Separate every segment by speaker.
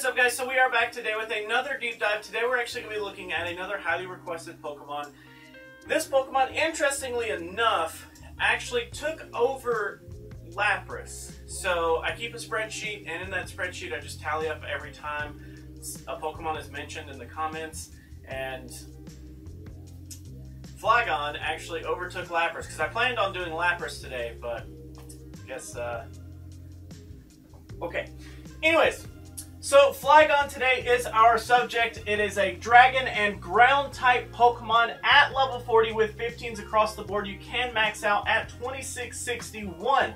Speaker 1: up, guys? So we are back today with another deep dive. Today we're actually going to be looking at another highly requested Pokemon. This Pokemon, interestingly enough, actually took over Lapras. So I keep a spreadsheet, and in that spreadsheet I just tally up every time a Pokemon is mentioned in the comments, and Flygon actually overtook Lapras, because I planned on doing Lapras today, but I guess, okay. Anyways, so Flygon today is our subject. It is a dragon and ground type Pokemon at level 40 with 15s across the board. You can max out at 2661.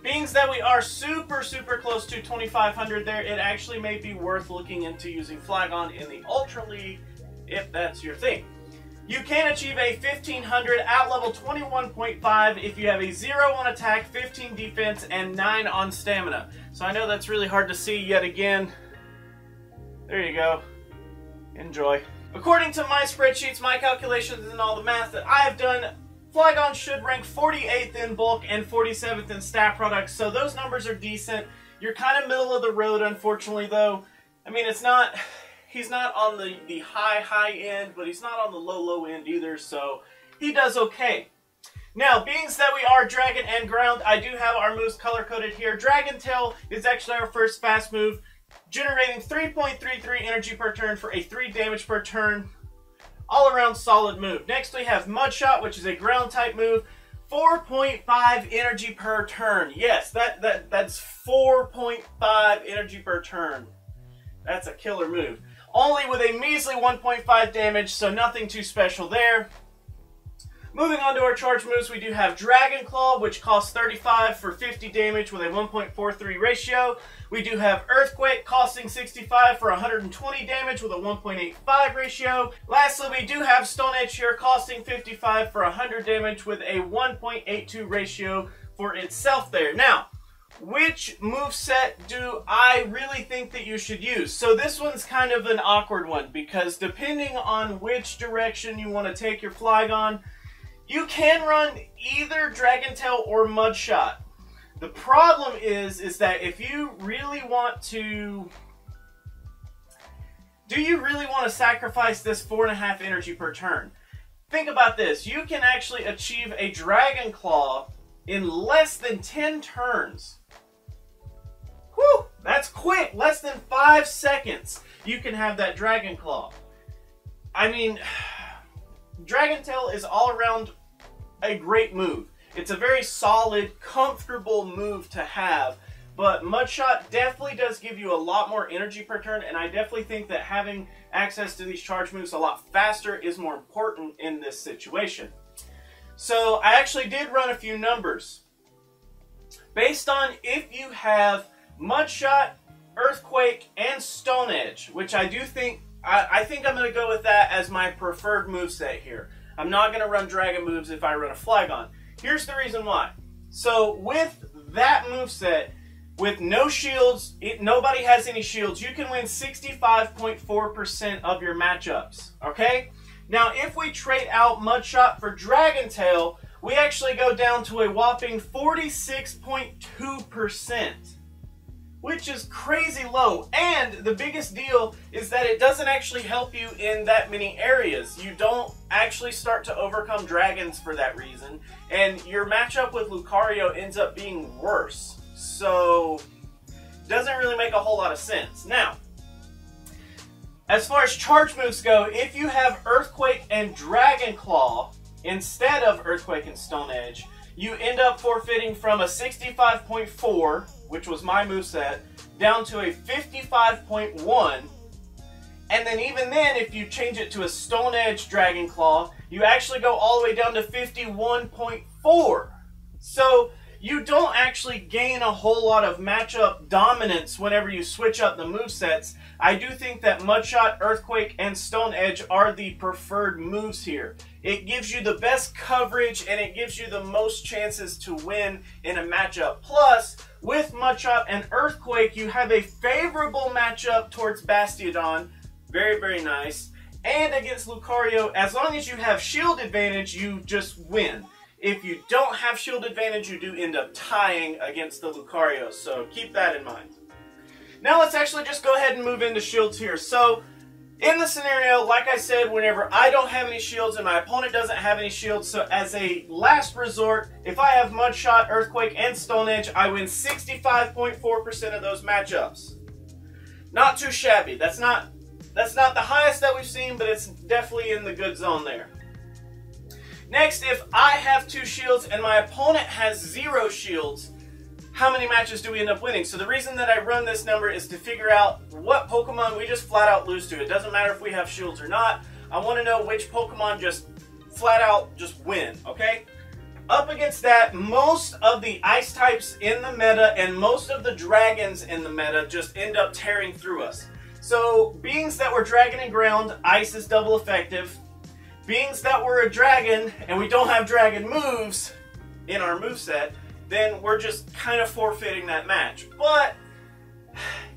Speaker 1: Being that we are super close to 2500 there, it actually may be worth looking into using Flygon in the Ultra League if that's your thing. You can achieve a 1500 at level 21.5 if you have a 0 on attack, 15 defense, and 9 on stamina. So I know that's really hard to see yet again. There you go. Enjoy. According to my spreadsheets, my calculations, and all the math that I have done, Flygon should rank 48th in bulk and 47th in stat products, so those numbers are decent. You're kind of middle of the road, unfortunately, though. I mean, it's not... He's not on the high end, but he's not on the low end either, so he does okay. Now, being that we are Dragon and Ground, I do have our moves color-coded here. Dragon Tail is actually our first fast move, generating 3.33 energy per turn for a 3 damage per turn. All-around solid move. Next, we have Mud Shot, which is a ground-type move. 4.5 energy per turn. Yes, that's 4.5 energy per turn. That's a killer move. Only with a measly 1.5 damage, so nothing too special there. Moving on to our charge moves, we do have Dragon Claw, which costs 35 for 50 damage with a 1.43 ratio. We do have Earthquake, costing 65 for 120 damage with a 1.85 ratio. Lastly, we do have Stone Edge here, costing 55 for 100 damage with a 1.82 ratio for itself there. Now, which moveset do I really think that you should use? So this one's kind of an awkward one, because depending on which direction you want to take your Flygon, you can run either Dragon Tail or Mud Shot. The problem is that if you really want to... Do you really want to sacrifice this 4.5 energy per turn? Think about this. You can actually achieve a Dragon Claw in less than 10 turns. Whew, that's quick. Less than 5 seconds, you can have that Dragon Claw. I mean, Dragon Tail is all around a great move. It's a very solid, comfortable move to have, but Mud Shot definitely does give you a lot more energy per turn, and I definitely think that having access to these charge moves a lot faster is more important in this situation. So I actually did run a few numbers. Based on if you have Mud Shot, Earthquake, and Stone Edge, which I do think, I think I'm going to go with that as my preferred moveset here. I'm not going to run Dragon moves if I run a Flygon. Here's the reason why. So with that moveset, with no shields, nobody has any shields, you can win 65.4% of your matchups, okay? Now if we trade out Mud Shot for Dragon Tail, we actually go down to a whopping 46.2%. which is crazy low. And the biggest deal is that it doesn't actually help you in that many areas. You don't actually start to overcome dragons for that reason, and your matchup with Lucario ends up being worse. So, doesn't really make a whole lot of sense. Now, as far as charge moves go, if you have Earthquake and Dragon Claw instead of Earthquake and Stone Edge, you end up forfeiting from a 65.4, which was my moveset, down to a 55.1. And then even then, if you change it to a Stone Edge Dragon Claw, you actually go all the way down to 51.4. So you don't actually gain a whole lot of matchup dominance whenever you switch up the movesets. I do think that Mud Shot, Earthquake, and Stone Edge are the preferred moves here. It gives you the best coverage, and it gives you the most chances to win in a matchup. Plus, with Mud Shot and Earthquake, you have a favorable matchup towards Bastiodon. Very, very nice. And against Lucario, as long as you have shield advantage, you just win. If you don't have shield advantage, you do end up tying against the Lucario, so keep that in mind. Now let's actually just go ahead and move into shields here. So in the scenario, like I said, whenever I don't have any shields and my opponent doesn't have any shields, so as a last resort, if I have Mudshot, Earthquake, and Stone Edge, I win 65.4% of those matchups. Not too shabby. That's not the highest that we've seen, but it's definitely in the good zone there. Next, if I have 2 shields and my opponent has 0 shields, how many matches do we end up winning? So the reason that I run this number is to figure out what Pokemon we just flat out lose to. It doesn't matter if we have shields or not. I want to know which Pokemon just flat out just win, okay? Up against that, most of the ice types in the meta and most of the dragons in the meta just end up tearing through us. So beings that were dragon and ground, ice is double effective. Beings that were a dragon and we don't have dragon moves in our moveset, then we're just kind of forfeiting that match. But,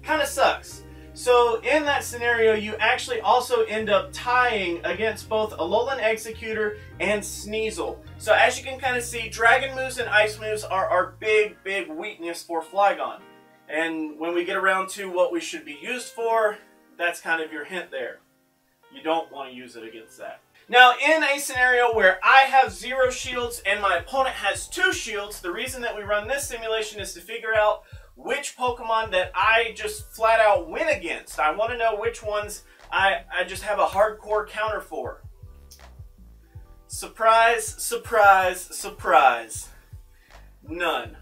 Speaker 1: kind of sucks. So in that scenario, you actually also end up tying against both Alolan Executor and Sneasel. So as you can kind of see, dragon moves and ice moves are our big weakness for Flygon. And when we get around to what we should be used for, that's kind of your hint there. You don't want to use it against that. Now, in a scenario where I have 0 shields and my opponent has 2 shields, the reason that we run this simulation is to figure out which Pokemon that I just flat out win against. I want to know which ones I just have a hardcore counter for. Surprise, surprise, surprise. None.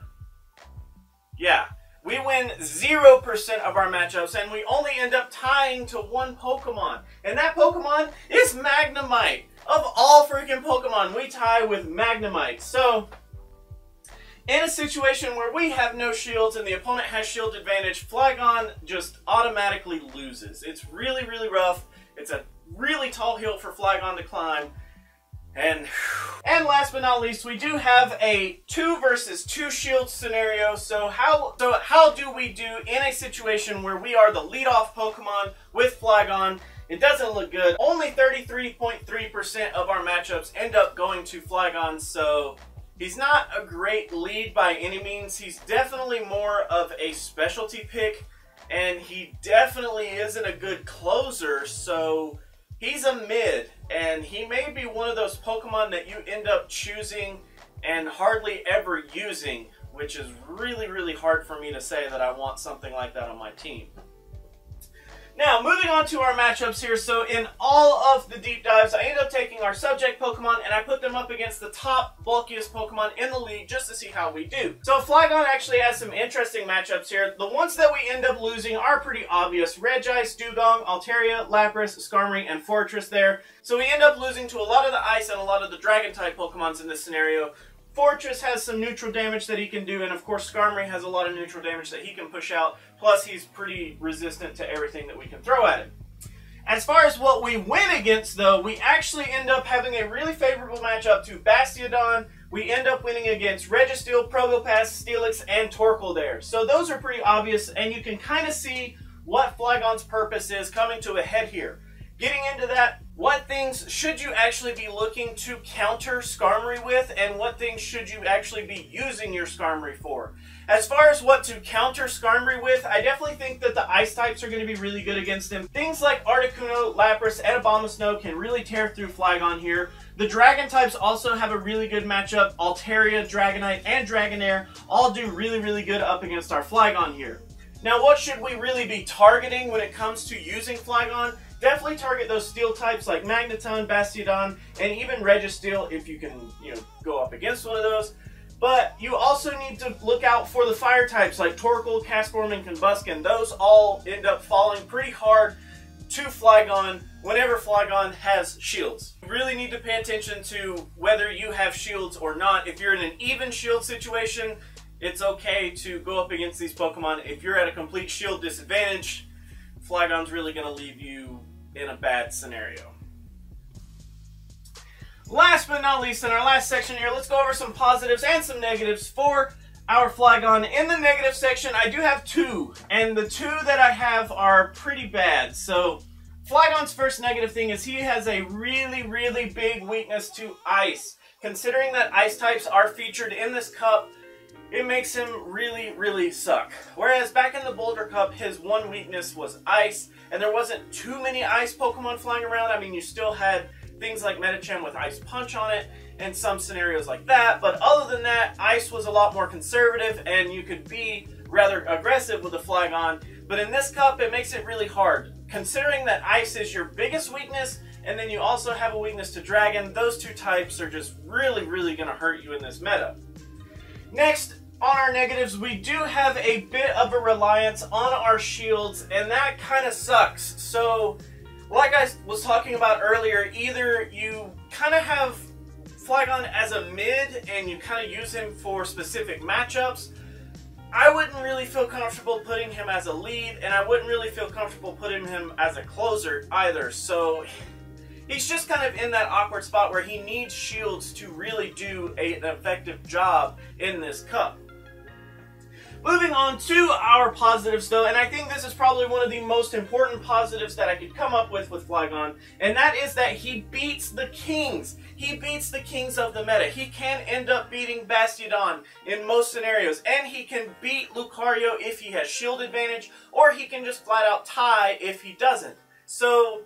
Speaker 1: Yeah. We win 0% of our matchups, and we only end up tying to 1 Pokemon. And that Pokemon is Magnemite. Of all freaking Pokemon, we tie with Magnemite. So, in a situation where we have no shields and the opponent has shield advantage, Flygon just automatically loses. It's really rough. It's a really tall hill for Flygon to climb. And last but not least, we do have a 2 versus 2 shield scenario. So how do we do in a situation where we are the leadoff Pokemon with Flygon? It doesn't look good. Only 33.3% of our matchups end up going to Flygon, so he's not a great lead by any means. He's definitely more of a specialty pick, and he definitely isn't a good closer, so he's a mid, and he may be one of those Pokemon that you end up choosing and hardly ever using, which is really hard for me to say that I want something like that on my team. Now, moving on to our matchups here. So in all of the deep dives, I ended up taking our subject Pokemon and I put them up against the top, bulkiest Pokemon in the league just to see how we do. So Flygon actually has some interesting matchups here. The ones that we end up losing are pretty obvious. Regice, Dugong, Altaria, Lapras, Skarmory, and Fortress there. So we end up losing to a lot of the Ice and a lot of the Dragon-type Pokemons in this scenario. Fortress has some neutral damage that he can do, and of course Skarmory has a lot of neutral damage that he can push out, plus he's pretty resistant to everything that we can throw at him. As far as what we win against, though, we actually end up having a really favorable matchup to Bastiodon. We end up winning against Registeel, Probopass, Steelix, and Torkoal there. So those are pretty obvious, and you can kind of see what Flygon's purpose is coming to a head here. Getting into that, what things should you actually be looking to counter Skarmory with, and what things should you actually be using your Skarmory for? As far as what to counter Skarmory with, I definitely think that the Ice types are going to be really good against him. Things like Articuno, Lapras, and Abomasnow can really tear through Flygon here. The Dragon types also have a really good matchup. Altaria, Dragonite, and Dragonair all do really good up against our Flygon here. Now, what should we really be targeting when it comes to using Flygon? Definitely target those steel types like Magneton, Bastiodon, and even Registeel if you can, go up against one of those. But you also need to look out for the fire types like Torkoal, Castform, and Combusken. Those all end up falling pretty hard to Flygon whenever Flygon has shields. You really need to pay attention to whether you have shields or not. If you're in an even shield situation, it's okay to go up against these Pokemon. If you're at a complete shield disadvantage, Flygon's really going to leave you in a bad scenario. Last but not least, in our last section here, let's go over some positives and some negatives for our Flygon. In the negative section, I do have 2, and the 2 that I have are pretty bad. So, Flygon's first negative thing is he has a really big weakness to Ice. Considering that Ice types are featured in this cup, it makes him really, really suck. Whereas back in the Boulder Cup, his one weakness was ice, and there wasn't too many ice Pokemon flying around. I mean, you still had things like Medicham with Ice Punch on it, and some scenarios like that, but other than that, ice was a lot more conservative, and you could be rather aggressive with the Flygon. But in this cup, it makes it really hard. Considering that ice is your biggest weakness, and then you also have a weakness to Dragon, those two types are just really, really going to hurt you in this meta. Next, on our negatives, we do have a bit of a reliance on our shields, and that kind of sucks. So, like I was talking about earlier, either you kind of have Flygon as a mid, and you kind of use him for specific matchups. I wouldn't really feel comfortable putting him as a lead, and I wouldn't really feel comfortable putting him as a closer either. So he's just kind of in that awkward spot where he needs shields to really do an effective job in this cup. Moving on to our positives though, and I think this is probably one of the most important positives that I could come up with Flygon, and that is that he beats the kings. He beats the kings of the meta. He can end up beating Bastiodon in most scenarios, and he can beat Lucario if he has shield advantage, or he can just flat out tie if he doesn't. So,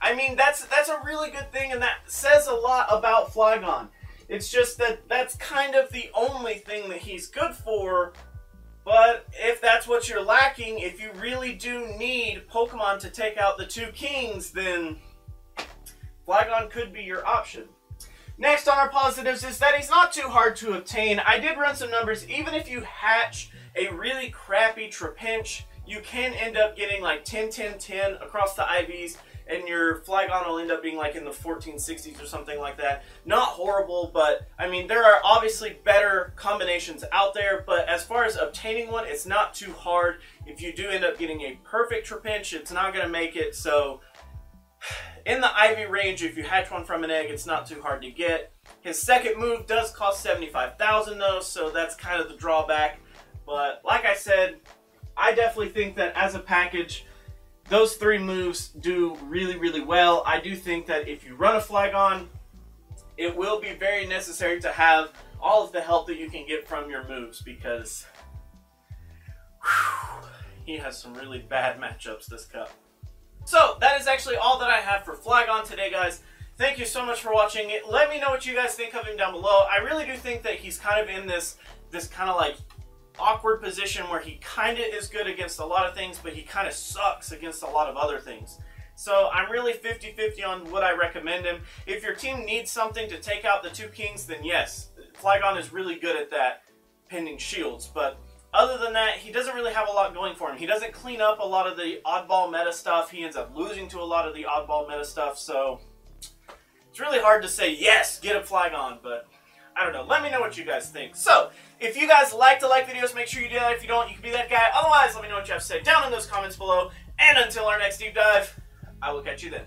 Speaker 1: I mean, that's a really good thing, and that says a lot about Flygon. It's just that that's kind of the only thing that he's good for, but if that's what you're lacking, if you really do need Pokemon to take out the two kings, then Flygon could be your option. Next on our positives is that he's not too hard to obtain. I did run some numbers. Even if you hatch a really crappy Trapinch, you can end up getting like 10, 10, 10 across the IVs, and your Flygon will end up being like in the 1460s or something like that. Not horrible, but I mean, there are obviously better combinations out there, but as far as obtaining one, it's not too hard. If you do end up getting a perfect Trapinch, it's not going to make it, so in the IV range, if you hatch one from an egg, it's not too hard to get. His second move does cost 75,000 though, so that's kind of the drawback. But like I said, I definitely think that as a package, those three moves do really, really well. I do think that if you run a Flygon, it will be very necessary to have all of the help that you can get from your moves, because he has some really bad matchups this cup. So that is actually all that I have for Flygon today, guys. Thank you so much for watching it. Let me know what you guys think of him down below. I really do think that he's kind of in this kind of like awkward position where he kind of is good against a lot of things, but he kind of sucks against a lot of other things. So I'm really 50-50 on what I recommend him. If your team needs something to take out the two kings, then yes, Flygon is really good at that, pending shields. But other than that, he doesn't really have a lot going for him. He doesn't clean up a lot of the oddball meta stuff. He ends up losing to a lot of the oddball meta stuff. So it's really hard to say, yes, get a Flygon, but I don't know. Let me know what you guys think. So, if you guys like to like videos, make sure you do that. If you don't, you can be that guy. Otherwise, let me know what you have to say down in those comments below. And until our next deep dive, I will catch you then.